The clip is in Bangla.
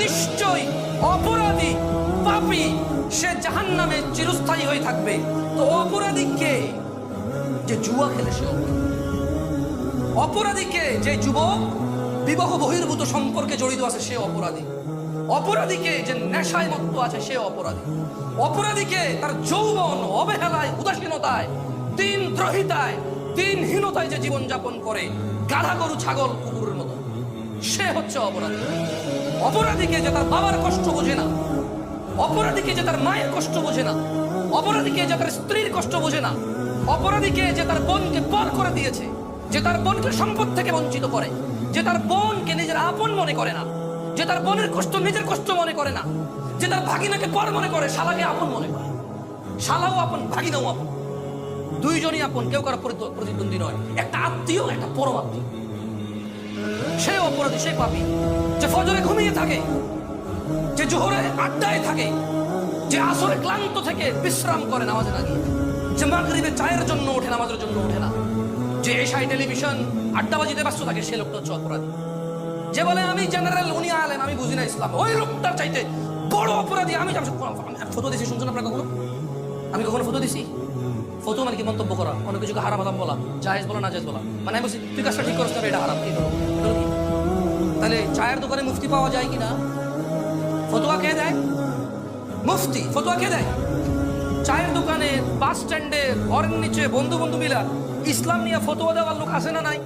নিশ্চয়ই অপরাধী পাপী সে জাহান্নামে চিরস্থায়ী হয়ে থাকবে। তো অপরাধী কে? যে জুয়া খেলে সে অপরাধী। কে? যে যুবক বিবাহ বহির্ভূত সম্পর্কে জড়িত আছে সে অপরাধী। অপরাধীকে যে নেশায় মত্ত আছে সে অপরাধী। অপরাধীকে তার যৌবন অবহেলায়, উদাসীনতায়, দিনদ্রোহিতায়, দিনহীনতায় যে জীবন যাপন করে গাধা গরু ছাগল কুকুরের মতো, সে হচ্ছে অপরাধী। অপরাধীকে যে তার বাবার কষ্ট বোঝে না, অপরাধীকে যে তার মায়ের কষ্ট বোঝে না, অপরাধীকে যে তার স্ত্রীর কষ্ট বোঝে না, অপরাধীকে যে তার বোনকে পর করে দিয়েছে, যে তার বোনকে সম্পদ থেকে বঞ্চিত করে, যে তার বোনকে নিজের আপন মনে করে না, যে তার বোনের কষ্ট নিজের কষ্ট মনে করে না, যে তার ভাগিনাকে পর মনে করে, শালাকে আপন মনে করে। শালাও আপন, ভাগিনাও আপন, দুইজনই আপন, কেউ কারো প্রতিদ্বন্দ্বী নয়, একটা আত্মীয়, একটা পরমাত্মীয়। সে অপরাধী, সে পাপী। যে ফজরে ঘুমিয়ে থাকে, যে জোহরে আড্ডায় থাকে, যে আসরে ক্লান্ত থেকে বিশ্রাম করে নামাজে না গিয়ে, যে মাগরিবে চায়ের জন্য ওঠে, নামাজের জন্য ওঠে না, যে এশায় টেলিভিশন আড্ডাবাজিতে ব্যস্ত থাকে, সে লোকটা হচ্ছে অপরাধী। যে বলে আমি জেনারেল, উনি আলেম, আমি বুঝি না ইসলাম, ওই লোকটার চাইতে বড় অপরাধী আমি। ফটো দিছি, শুনছেন আপনারা কখনো? আমি কখনো ফটো দিছি? ফটো মানে কি? মন্তব্য করা, অনেক কিছুকে হারাম হারাম বলা, জায়েজ বলা, না জায়েজ বলা। মানে আমি বলছি তুই কাজটা ঠিক করছ না, এটা হারাম। তাহলে চায়ের দোকানে মুফতি পাওয়া যায় কিনা? ফতোয়া কে দেয়? মুফতি। ফতোয়া কে দেয়? চায়ের দোকানে, বাস স্ট্যান্ডে, ঘরের নিচে বন্ধু বন্ধু মিলা ইসলাম নিয়ে ফতোয়া দেওয়ার লোক আছে না নাই?